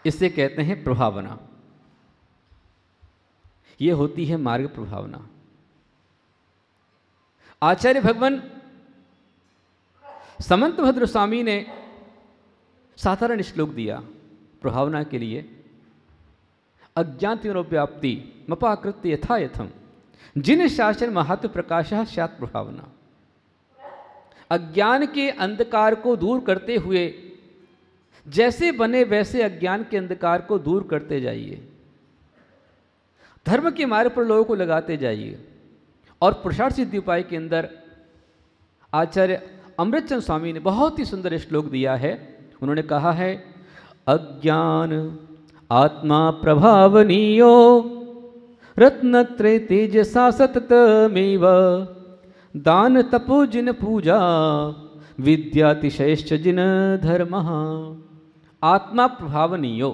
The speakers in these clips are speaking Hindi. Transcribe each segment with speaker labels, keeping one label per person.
Speaker 1: इसे कहते हैं प्रभावना। ये होती है मार्ग प्रभावना। आचार्य भगवान समंतभद्र स्वामी ने साधारण श्लोक दिया प्रभावना के लिए। अज्ञातिव्याप्ति मपाकृत्य यथा यथम जिन शासन महात्व प्रकाशः स्यात् प्रभावना। अज्ञान के अंधकार को दूर करते हुए जैसे बने वैसे अज्ञान के अंधकार को दूर करते जाइए, धर्म के मार्ग पर लोगों को लगाते जाइए। और पुरुषार्थ सिद्धि उपाय के अंदर आचार्य अमृतचंद स्वामी ने बहुत ही सुंदर श्लोक दिया है। उन्होंने कहा है, अज्ञान आत्मा प्रभावनीयो रत्नत्रय तेजसा सततमेव दान तपो जिन पूजा विद्यातिशयश्च जिन धर्म। आत्मा प्रभावनीयो,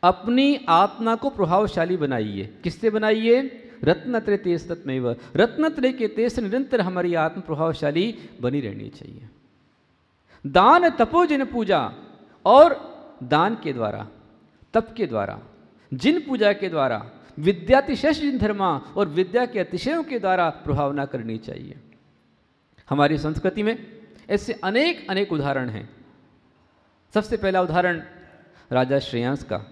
Speaker 1: अपनी आत्मा को प्रभावशाली बनाइए। किससे बनाइए? रत्नत्रय तेज तत्मेव, रत्नत्रय के तेज से निरंतर हमारी आत्मा प्रभावशाली बनी रहनी चाहिए। दान तपो जिन पूजा, और दान के द्वारा, तप के द्वारा, जिन पूजा के द्वारा, विद्यातिशय जिन धर्मा, और विद्या के अतिशयों के द्वारा प्रभावना करनी चाहिए। हमारी संस्कृति में ऐसे अनेक अनेक उदाहरण हैं। सबसे पहला उदाहरण राजा श्रेयांस का।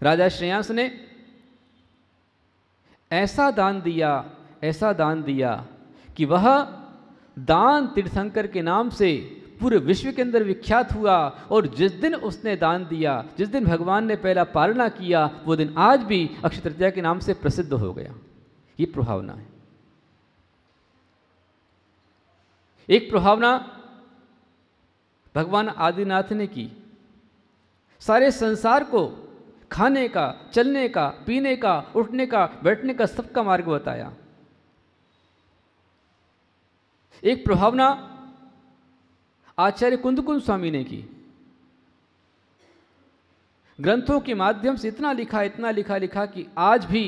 Speaker 1: राजा श्रेयांस ने ऐसा दान दिया, ऐसा दान दिया कि वह दान तीर्थंकर के नाम से पूरे विश्व के अंदर विख्यात हुआ। और जिस दिन उसने दान दिया, जिस दिन भगवान ने पहला पालना किया, वो दिन आज भी अक्षय तृतीया के नाम से प्रसिद्ध हो गया। ये प्रभावना है। एक प्रभावना भगवान आदिनाथ ने की। सारे संसार को खाने का, चलने का, पीने का, उठने का, बैठने का, सबका मार्ग बताया। एक प्रभावना आचार्य कुंदकुंज स्वामी ने की। ग्रंथों के माध्यम से इतना लिखा, इतना लिखा कि आज भी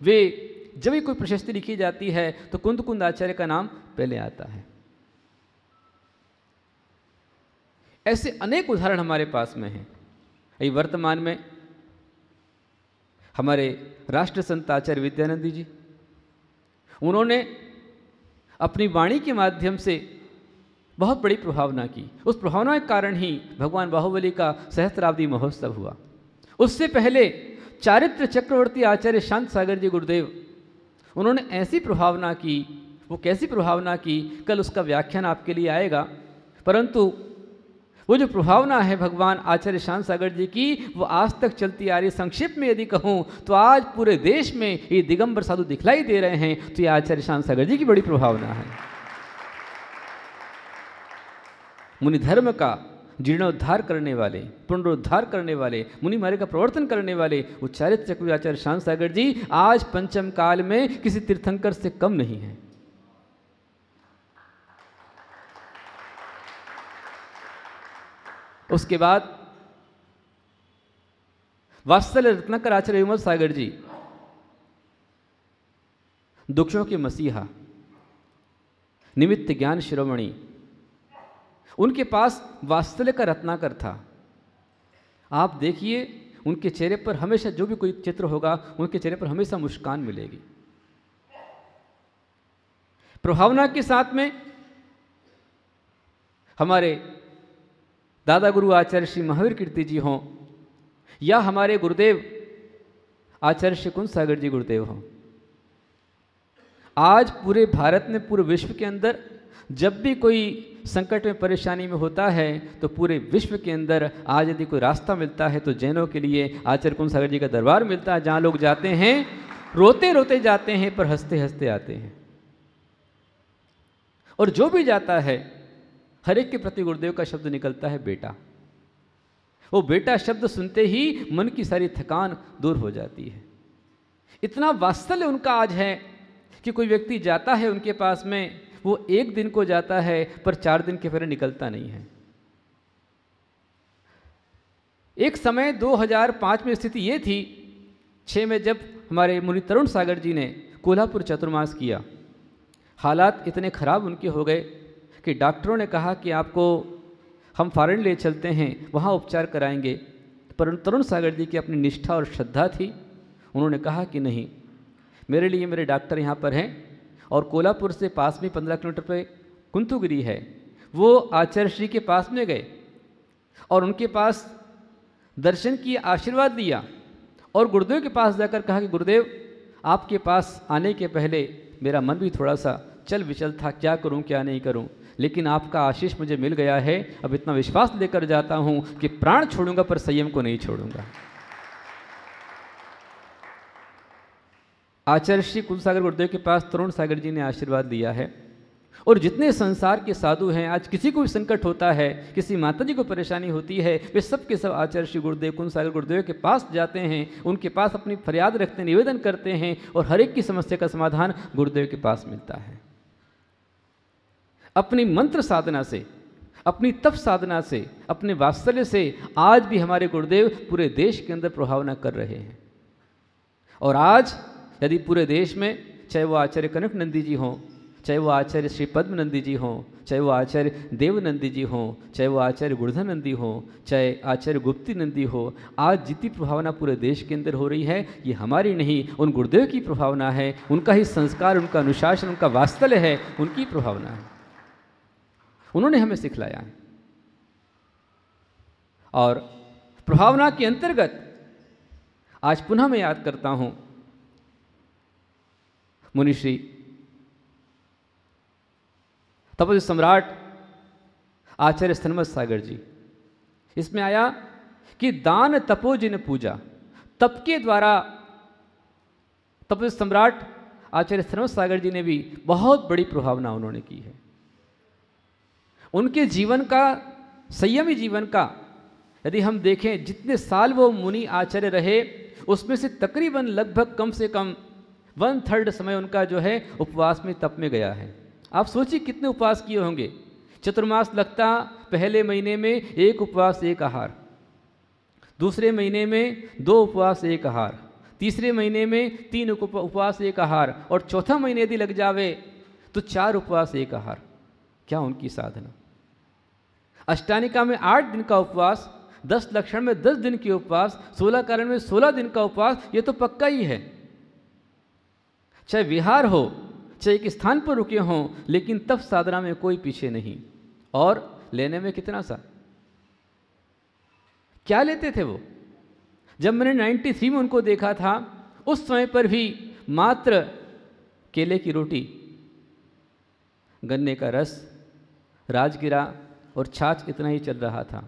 Speaker 1: वे जब भी कोई प्रशस्ति लिखी जाती है तो कुंदकुंज आचार्य का नाम पहले आता है। ऐसे अनेक उदाहरण हमारे पास में हैं। अभी वर्तमान में हमारे राष्ट्र संत आचार्य विद्यानंद जी, उन्होंने अपनी वाणी के माध्यम से बहुत बड़ी प्रभावना की। उस प्रभावना के कारण ही भगवान बाहुबली का सहस्त्राब्दी महोत्सव हुआ। उससे पहले चारित्र चक्रवर्ती आचार्य शांत सागर जी गुरुदेव, उन्होंने ऐसी प्रभावना की। वो कैसी प्रभावना की, कल उसका व्याख्यान आपके लिए आएगा। परंतु वो जो प्रभावना है भगवान आचार्य शांत सागर जी की, वो आज तक चलती आ रही। संक्षेप में यदि कहूँ तो आज पूरे देश में ये दिगंबर साधु दिखलाई दे रहे हैं, तो ये आचार्य शांत सागर जी की बड़ी प्रभावना है। मुनि धर्म का जीर्णोद्धार करने वाले, पुनरुद्धार करने वाले, मुनि मार्ग का प्रवर्तन करने वाले वो चारित्र चक्रवर्ती आचार्य शांत सागर जी आज पंचम काल में किसी तीर्थंकर से कम नहीं है। उसके बाद वात्सल्य रत्नाकर आचार्य विमल सागर जी, दुखों के मसीहा, निमित्त ज्ञान शिरोमणि, उनके पास वात्सल्य का रत्नाकर था। आप देखिए उनके चेहरे पर हमेशा, जो भी कोई चित्र होगा, उनके चेहरे पर हमेशा मुस्कान मिलेगी। प्रभावना के साथ में हमारे दादा गुरु आचार्य श्री महावीर कीर्ति जी हों, या हमारे गुरुदेव आचार्य श्री कुंज सागर जी गुरुदेव हों, आज पूरे भारत में, पूरे विश्व के अंदर जब भी कोई संकट में, परेशानी में होता है, तो पूरे विश्व के अंदर आज यदि कोई रास्ता मिलता है तो जैनों के लिए आचार्य कुंज सागर जी का दरबार मिलता है, जहाँ लोग जाते हैं, रोते रोते जाते हैं पर हंसते हंसते आते हैं। और जो भी जाता है, हर एक के प्रति गुरुदेव का शब्द निकलता है बेटा। वो बेटा शब्द सुनते ही मन की सारी थकान दूर हो जाती है। इतना वात्सल्य उनका आज है कि कोई व्यक्ति जाता है उनके पास में, वो एक दिन को जाता है पर 4 दिन के फिर निकलता नहीं है। एक समय 2005 में स्थिति ये थी, 6 में जब हमारे मुनि तरुण सागर जी ने कोल्हापुर चतुर्मास किया, हालात इतने खराब उनके हो गए कि डॉक्टरों ने कहा कि आपको हम फॉरेन ले चलते हैं, वहाँ उपचार कराएंगे। पर तरुण सागर जी की अपनी निष्ठा और श्रद्धा थी। उन्होंने कहा कि नहीं, मेरे लिए मेरे डॉक्टर यहाँ पर हैं, और कोल्हापुर से पास में 15 किलोमीटर पे कुंतुगिरी है। वो आचार्य श्री के पास में गए और उनके पास दर्शन किए, आशीर्वाद दिया, और गुरुदेव के पास जाकर कहा कि गुरुदेव, आपके पास आने के पहले मेरा मन भी थोड़ा सा चल विचल था, क्या करूं क्या नहीं करूं, लेकिन आपका आशीष मुझे मिल गया है। अब इतना विश्वास लेकर जाता हूं कि प्राण छोड़ूंगा पर संयम को नहीं छोड़ूंगा। आचार्य श्री कुलसागर गुरुदेव के पास तरुण सागर जी ने आशीर्वाद दिया है। और जितने संसार के साधु हैं, आज किसी को भी संकट होता है, किसी माता जी को परेशानी होती है, वे सब के सब आचार्य श्री गुरुदेव कुलसागर गुरुदेव के पास जाते हैं, उनके पास अपनी फरियाद रखते हैं, निवेदन करते हैं, और हर एक की समस्या का समाधान गुरुदेव के पास मिलता है। अपनी मंत्र साधना से, अपनी तप साधना से, अपने वात्सल्य से आज भी हमारे गुरुदेव पूरे देश के अंदर प्रभावना कर रहे हैं। और आज यदि पूरे देश में, चाहे वो आचार्य कनक नंदी जी हों, चाहे वो आचार्य श्री पद्म नंदी जी हों, चाहे वो आचार्य देव नंदी जी हों, चाहे वो आचार्य गुरुधर नंदी हों, चाहे आचार्य गुप्ती नंदी हो, आज जितनी प्रभावना पूरे देश के अंदर हो रही है, ये हमारी नहीं, उन गुरुदेव की प्रभावना है। उनका ही संस्कार, उनका अनुशासन, उनका वात्सल्य है, उनकी प्रभावना है। उन्होंने हमें सिखलाया है। और प्रभावना के अंतर्गत आज पुनः मैं याद करता हूं मुनिश्री तपस्वी सम्राट आचार्य स्तनमत सागर जी। इसमें आया कि दान तपो जिन पूजा, तप के द्वारा तपस्वी सम्राट आचार्य स्तनमत सागर जी ने भी बहुत बड़ी प्रभावना उन्होंने की है। उनके जीवन का, संयमी जीवन का यदि हम देखें, जितने साल वो मुनि आचार्य रहे, उसमें से तकरीबन लगभग कम से कम 1/3 समय उनका जो है उपवास में, तप में गया है। आप सोचिए कितने उपवास किए होंगे। चतुर्मास लगता, पहले महीने में 1 उपवास 1 आहार, दूसरे महीने में 2 उपवास 1 आहार, तीसरे महीने में 3 उपवास 1 आहार, और चौथा महीने यदि लग जावे तो 4 उपवास 1 आहार। क्या उनकी साधना। अष्टानिका में 8 दिन का उपवास, 10 लक्षण में 10 दिन के उपवास, 16 कारण में 16 दिन का उपवास, ये तो पक्का ही है। चाहे विहार हो, चाहे एक स्थान पर रुके हों, लेकिन तप साधना में कोई पीछे नहीं। और लेने में कितना सा, क्या लेते थे वो। जब मैंने 93 में उनको देखा था, उस समय पर भी मात्र केले की रोटी, गन्ने का रस, राजगिरा और छाछ, इतना ही चल रहा था।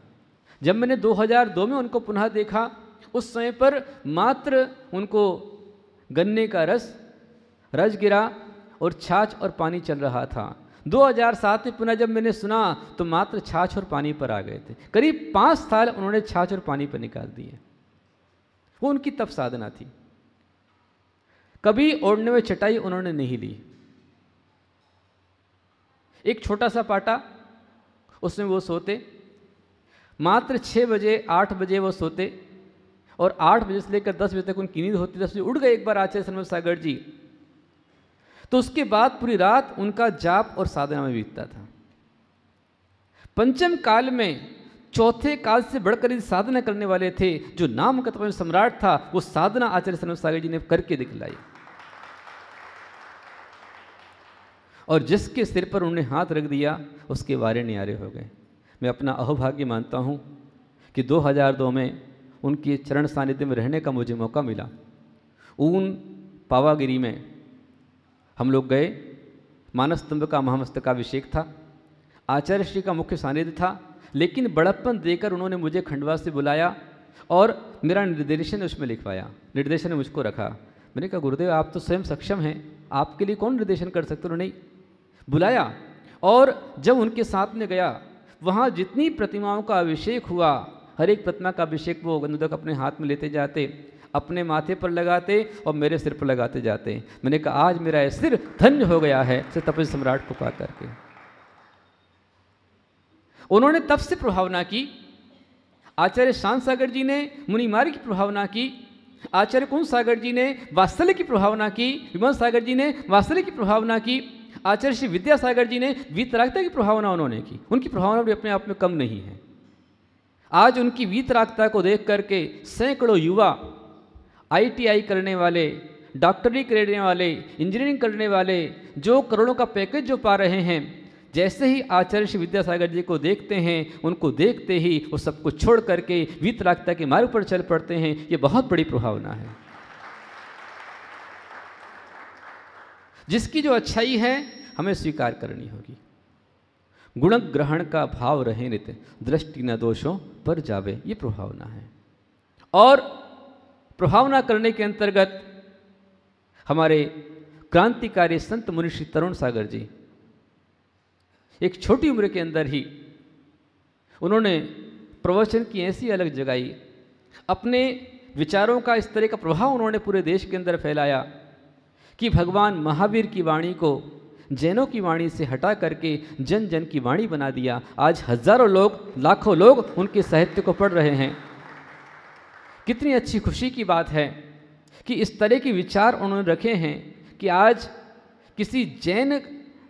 Speaker 1: जब मैंने 2002 में उनको पुनः देखा, उस समय पर मात्र उनको गन्ने का रस, राजगिरा और छाछ और पानी चल रहा था। 2007 में पुनः जब मैंने सुना तो मात्र छाछ और पानी पर आ गए थे। करीब 5 साल उन्होंने छाछ और पानी पर निकाल दिए। वो उनकी तप साधना थी। कभी ओढ़ने में चटाई उन्होंने नहीं ली। एक छोटा सा पाटा, उसमें वो सोते। मात्र 6 बजे 8 बजे वो सोते, और 8 बजे से लेकर 10 बजे तक उनकी नींद होती। 10 बजे उठ गए एक बार आचार्य स्तनमत सागर जी, तो उसके बाद पूरी रात उनका जाप और साधना में बीतता था। पंचम काल में, चौथे काल से बढ़कर यदि साधना करने वाले थे, जो नाम का तपस्वी सम्राट था, वो साधना आचार्य स्तनमत सागर जी ने करके दिखलाई। और जिसके सिर पर उन्होंने हाथ रख दिया, उसके वारे न्यारे हो गए। मैं अपना अहोभाग्य मानता हूँ कि 2002 में उनके चरण सानिध्य में रहने का मुझे मौका मिला। ऊन पावागिरी में हम लोग गए। मानस्तंभ का महामस्तकाभिषेक था, आचार्य श्री का मुख्य सानिध्य था, लेकिन बड़प्पन देकर उन्होंने मुझे खंडवा से बुलाया और मेरा निर्देशन उसमें लिखवाया। निर्देशन ने मुझको रखा। मैंने कहा गुरुदेव, आप तो स्वयं सक्षम हैं, आपके लिए कौन निर्देशन कर सकते। उन्होंने बुलाया, और जब उनके साथ में गया, वहाँ जितनी प्रतिमाओं का अभिषेक हुआ, हर एक प्रतिमा का अभिषेक वो गंधोदक अपने हाथ में लेते जाते, अपने माथे पर लगाते और मेरे सिर पर लगाते जाते। मैंने कहा आज मेरा यह सिर धन्य हो गया है से तपस्वी सम्राट को पा करके। उन्होंने तप से प्रभावना की। आचार्य शांत सागर जी ने मुनि मार्ग की प्रभावना की। आचार्य कुंज सागर जी ने वात्सल्य की प्रभावना की। विमल सागर जी ने वात्सल्य की प्रभावना की। आचार्य श्री विद्यासागर जी ने वीतरागता की प्रभावना उन्होंने की। उनकी प्रभावना भी अपने आप में कम नहीं है। आज उनकी वीतरागता को देख करके सैकड़ों युवा ITI करने वाले, डॉक्टरी करने वाले, इंजीनियरिंग करने वाले, जो करोड़ों का पैकेज जो पा रहे हैं, जैसे ही आचार्य श्री विद्यासागर जी को देखते हैं, उनको देखते ही वो सब कुछ छोड़ करके वीतरागता के मार्ग पर चल पड़ते हैं। ये बहुत बड़ी प्रभावना है। जिसकी जो अच्छाई है हमें स्वीकार करनी होगी। गुण ग्रहण का भाव रहे नित्य, दृष्टि न दोषों पर जावे, ये प्रभावना है। और प्रभावना करने के अंतर्गत हमारे क्रांतिकारी संत मुनि श्री तरुण सागर जी एक छोटी उम्र के अंदर ही उन्होंने प्रवचन की ऐसी अलग जगाई, अपने विचारों का इस तरह का प्रभाव उन्होंने पूरे देश के अंदर फैलाया कि भगवान महावीर की वाणी को जैनों की वाणी से हटा करके जन जन की वाणी बना दिया। आज हजारों लोग, लाखों लोग उनके साहित्य को पढ़ रहे हैं। कितनी अच्छी खुशी की बात है कि इस तरह के विचार उन्होंने रखे हैं कि आज किसी जैन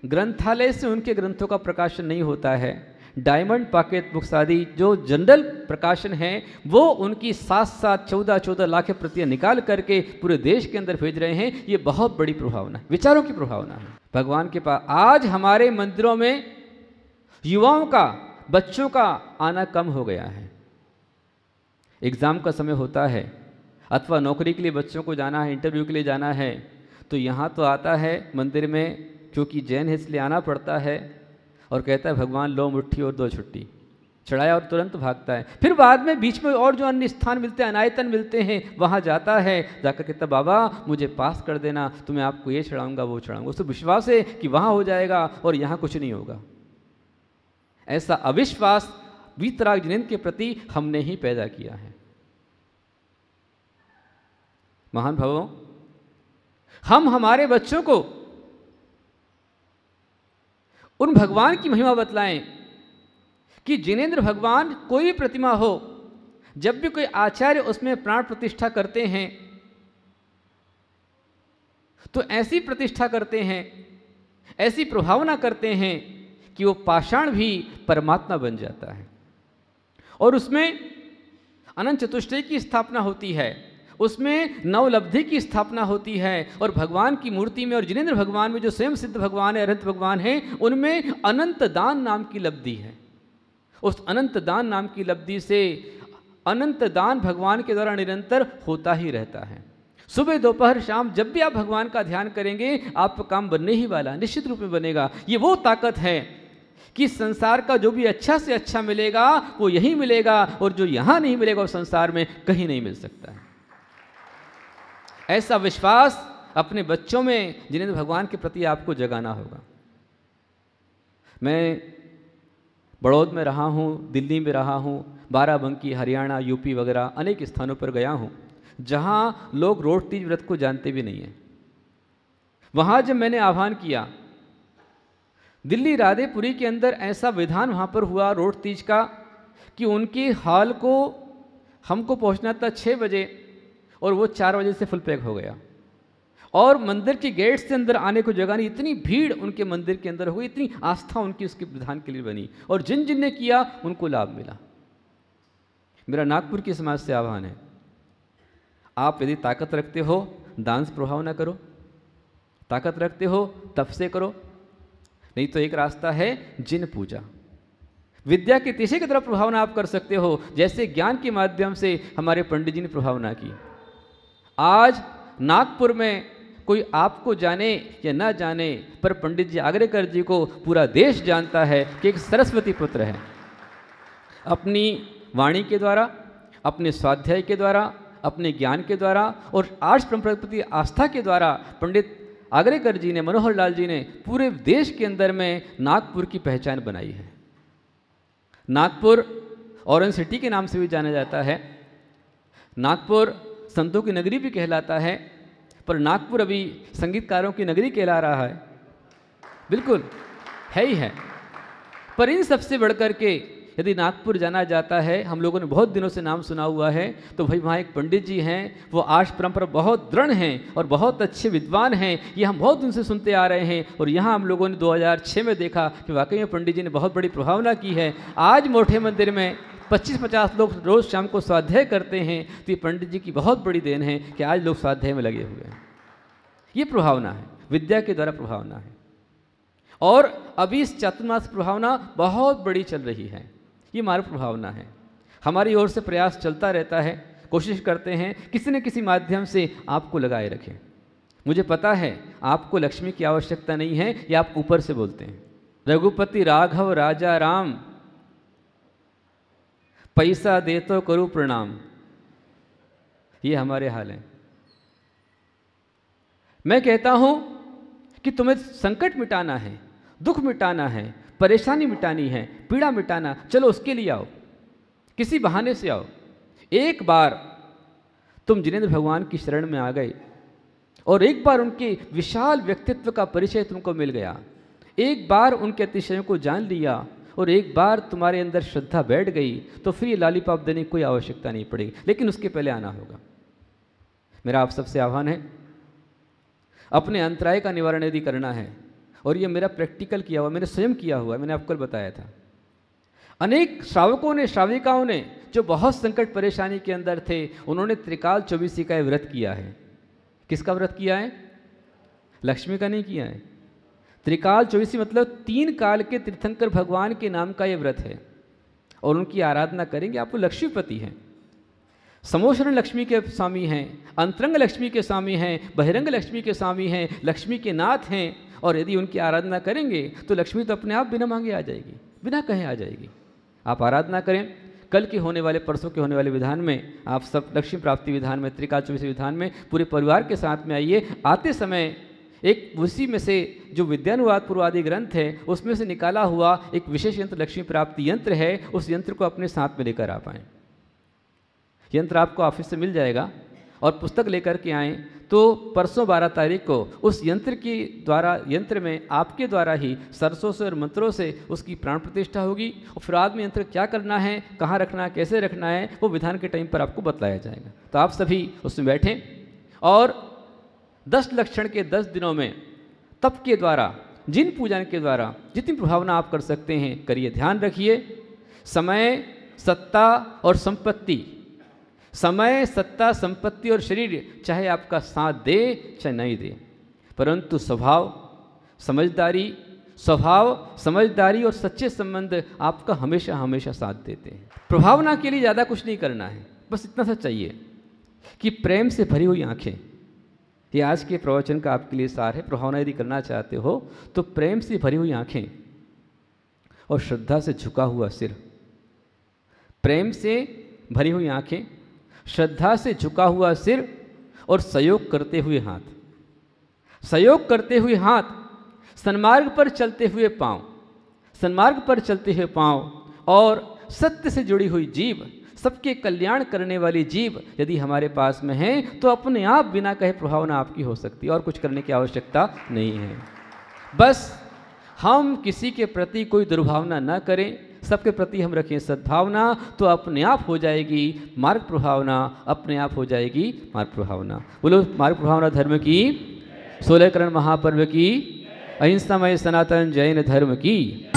Speaker 1: ग्रंथालय से उनके ग्रंथों का प्रकाशन नहीं होता है। डायमंड पॉकेट बुक्स आदि जो जनरल प्रकाशन है वो उनकी 7-7, 14-14 लाख प्रतियां निकाल करके पूरे देश के अंदर भेज रहे हैं। ये बहुत बड़ी प्रभावना है, विचारों की प्रभावना है। भगवान के पास आज हमारे मंदिरों में युवाओं का, बच्चों का आना कम हो गया है। एग्ज़ाम का समय होता है अथवा नौकरी के लिए बच्चों को जाना है, इंटरव्यू के लिए जाना है, तो यहाँ तो आता है मंदिर में, क्योंकि जैन है इसलिए आना पड़ता है, और कहता है भगवान लो मुट्ठी और दो छुट्टी, चढ़ाया और तुरंत भागता है। फिर बाद में बीच में और जो अन्य स्थान मिलते हैं, अनायतन मिलते हैं, वहाँ जाता है, जाकर कहता बाबा मुझे पास कर देना, तो मैं आपको ये चढ़ाऊँगा वो चढ़ाऊँगा। उसको विश्वास है कि वहाँ हो जाएगा और यहाँ कुछ नहीं होगा। ऐसा अविश्वास वीतराग जिनेंद्र के प्रति हमने ही पैदा किया है। महान भावों, हम हमारे बच्चों को उन भगवान की महिमा बतलाएं कि जिनेंद्र भगवान कोई भी प्रतिमा हो, जब भी कोई आचार्य उसमें प्राण प्रतिष्ठा करते हैं तो ऐसी प्रतिष्ठा करते हैं, ऐसी प्रभावना करते हैं कि वो पाषाण भी परमात्मा बन जाता है। और उसमें अनंत चतुष्टय की स्थापना होती है, उसमें नवलब्धि की स्थापना होती है, और भगवान की मूर्ति में और जिनेंद्र भगवान में जो स्वयं सिद्ध भगवान है, अनंत भगवान है, उनमें अनंत दान नाम की लब्धि है। उस अनंत दान नाम की लब्धि से अनंत दान भगवान के द्वारा निरंतर होता ही रहता है। सुबह दोपहर शाम जब भी आप भगवान का ध्यान करेंगे आपका काम बनने ही वाला, निश्चित रूप में बनेगा। ये वो ताकत है कि संसार का जो भी अच्छा से अच्छा मिलेगा वो यहीं मिलेगा, और जो यहाँ नहीं मिलेगा वो संसार में कहीं नहीं मिल सकता है। ऐसा विश्वास अपने बच्चों में जिनेंद्र भगवान के प्रति आपको जगाना होगा। मैं बड़ौद में रहा हूँ, दिल्ली में रहा हूँ, बाराबंकी, हरियाणा, यूपी वगैरह अनेक स्थानों पर गया हूँ जहाँ लोग रोट तीज व्रत को जानते भी नहीं हैं। वहाँ जब मैंने आह्वान किया, दिल्ली राधेपुरी के अंदर ऐसा विधान वहाँ पर हुआ रोट तीज का कि उनके हॉल को हमको पहुँचना था 6 बजे और वो 4 बजे से फुल पैक हो गया, और मंदिर के गेट से अंदर आने को जगह नहीं। इतनी भीड़ उनके मंदिर के अंदर हुई, इतनी आस्था उनकी उसके विधान के लिए बनी, और जिन जिन ने किया उनको लाभ मिला। मेरा नागपुर की समाज से आह्वान है, आप यदि ताकत रखते हो दान से प्रभाव ना करो, ताकत रखते हो तप से करो, नहीं तो एक रास्ता है जिन पूजा। विद्या के तीसरे की तरफ प्रभावना आप कर सकते हो, जैसे ज्ञान के माध्यम से हमारे पंडित जी ने प्रभावना की। आज नागपुर में कोई आपको जाने या ना जाने, पर पंडित जी आगरेकर जी को पूरा देश जानता है कि एक सरस्वती पुत्र है। अपनी वाणी के द्वारा, अपने स्वाध्याय के द्वारा, अपने ज्ञान के द्वारा और आर्ष परंपरा के प्रति आस्था के द्वारा पंडित आगरेकर जी ने, मनोहर लाल जी ने पूरे देश के अंदर में नागपुर की पहचान बनाई है। नागपुर ऑरेंज सिटी के नाम से भी जाना जाता है, नागपुर संतों की नगरी भी कहलाता है, पर नागपुर अभी संगीतकारों की नगरी कहला रहा है। बिल्कुल है ही है, पर इन सबसे बढ़कर के यदि नागपुर जाना जाता है, हम लोगों ने बहुत दिनों से नाम सुना हुआ है, तो भाई वहाँ एक पंडित जी हैं, वो आर्ष परंपरा बहुत दृढ़ हैं और बहुत अच्छे विद्वान हैं। ये हम बहुत दिन से सुनते आ रहे हैं और यहाँ हम लोगों ने 2006 में देखा कि वाकई में पंडित जी ने बहुत बड़ी प्रभावना की है। आज मोठे मंदिर में 25-50 लोग रोज़ शाम को स्वाध्याय करते हैं, तो ये पंडित जी की बहुत बड़ी देन है कि आज लोग स्वाध्याय में लगे हुए हैं। ये प्रभावना है, विद्या के द्वारा प्रभावना है। और अभी इस चातुर्मास प्रभावना बहुत बड़ी चल रही है, ये मार्ग प्रभावना है। हमारी ओर से प्रयास चलता रहता है, कोशिश करते हैं किसी न किसी माध्यम से आपको लगाए रखें। मुझे पता है आपको लक्ष्मी की आवश्यकता नहीं है, ये आप ऊपर से बोलते हैं। रघुपति राघव राजा राम, पैसा दे तो करूं प्रणाम, ये हमारे हाल हैं। मैं कहता हूं कि तुम्हें संकट मिटाना है, दुख मिटाना है, परेशानी मिटानी है, पीड़ा मिटाना, चलो उसके लिए आओ, किसी बहाने से आओ। एक बार तुम जिनेंद्र भगवान की शरण में आ गए और एक बार उनके विशाल व्यक्तित्व का परिचय तुमको मिल गया, एक बार उनके अतिशयों को जान लिया और एक बार तुम्हारे अंदर श्रद्धा बैठ गई, तो फिर ये लॉलीपॉप देने की कोई आवश्यकता नहीं पड़ेगी, लेकिन उसके पहले आना होगा। मेरा आप सबसे आह्वान है, अपने अंतराय का निवारण यदि करना है, और ये मेरा प्रैक्टिकल किया हुआ, मैंने स्वयं किया हुआ, मैंने आपको बताया था। अनेक श्रावकों ने, श्राविकाओं ने जो बहुत संकट परेशानी के अंदर थे, उन्होंने त्रिकाल चौबीसी का व्रत किया है। किसका व्रत किया है? लक्ष्मी का नहीं किया है। त्रिकाल चौबीसी मतलब 3 काल के तीर्थंकर भगवान के नाम का ये व्रत है और उनकी आराधना करेंगे। आप लक्ष्मीपति हैं, समोशरण लक्ष्मी के स्वामी हैं, अंतरंग लक्ष्मी के स्वामी हैं, बहिरंग लक्ष्मी के स्वामी हैं, लक्ष्मी के नाथ हैं। और यदि उनकी आराधना करेंगे तो लक्ष्मी तो अपने आप बिना मांगे आ जाएगी, बिना कहे आ जाएगी। आप आराधना करें। कल के होने वाले, परसों के होने वाले विधान में आप सब लक्ष्मी प्राप्ति विधान में, त्रिकाल चौबीसी विधान में पूरे परिवार के साथ में आइए। आते समय एक उसी में से जो विद्यानुवाद पूर्वादि ग्रंथ है, उसमें से निकाला हुआ एक विशेष यंत्र लक्ष्मी प्राप्ति यंत्र है, उस यंत्र को अपने साथ में लेकर आ पाएँ। यंत्र आपको ऑफिस से मिल जाएगा और पुस्तक लेकर के आएँ तो परसों 12 तारीख को उस यंत्र की द्वारा, यंत्र में आपके द्वारा ही सरसों से और मंत्रों से उसकी प्राण प्रतिष्ठा होगी। और फिर बाद में यंत्र क्या करना है, कहाँ रखना है, कैसे रखना है, वो विधान के टाइम पर आपको बतलाया जाएगा। तो आप सभी उसमें बैठें और 10 लक्षण के 10 दिनों में तप के द्वारा, जिन पूजन के द्वारा जितनी प्रभावना आप कर सकते हैं करिए। ध्यान रखिए, समय, सत्ता और संपत्ति, समय, सत्ता, संपत्ति और शरीर चाहे आपका साथ दे चाहे नहीं दे, परंतु स्वभाव, समझदारी और सच्चे संबंध आपका हमेशा हमेशा साथ देते हैं। प्रभावना के लिए ज़्यादा कुछ नहीं करना है, बस इतना सा चाहिए कि प्रेम से भरी हुई आंखें। ये आज के प्रवचन का आपके लिए सार है। प्रभावना यदि करना चाहते हो तो प्रेम से भरी हुई आंखें और श्रद्धा से झुका हुआ सिर। प्रेम से भरी हुई आंखें, श्रद्धा से झुका हुआ सिर और सहयोग करते हुए हाथ। सहयोग करते हुए हाथ, सन्मार्ग पर चलते हुए पांव, सन्मार्ग पर चलते हुए पांव और सत्य से जुड़ी हुई जीभ, सबके कल्याण करने वाली जीभ यदि हमारे पास में है तो अपने आप बिना कहे प्रभावना आपकी हो सकती है और कुछ करने की आवश्यकता नहीं है। बस हम किसी के प्रति कोई दुर्भावना न करें, सबके प्रति हम रखें सद्भावना, तो अपने आप हो जाएगी मार्ग प्रभावना, अपने आप हो जाएगी मार्ग प्रभावना। बोलो मार्ग प्रभावना धर्म की, 16 करण महापर्व की, अहिंसामय सनातन जैन धर्म की।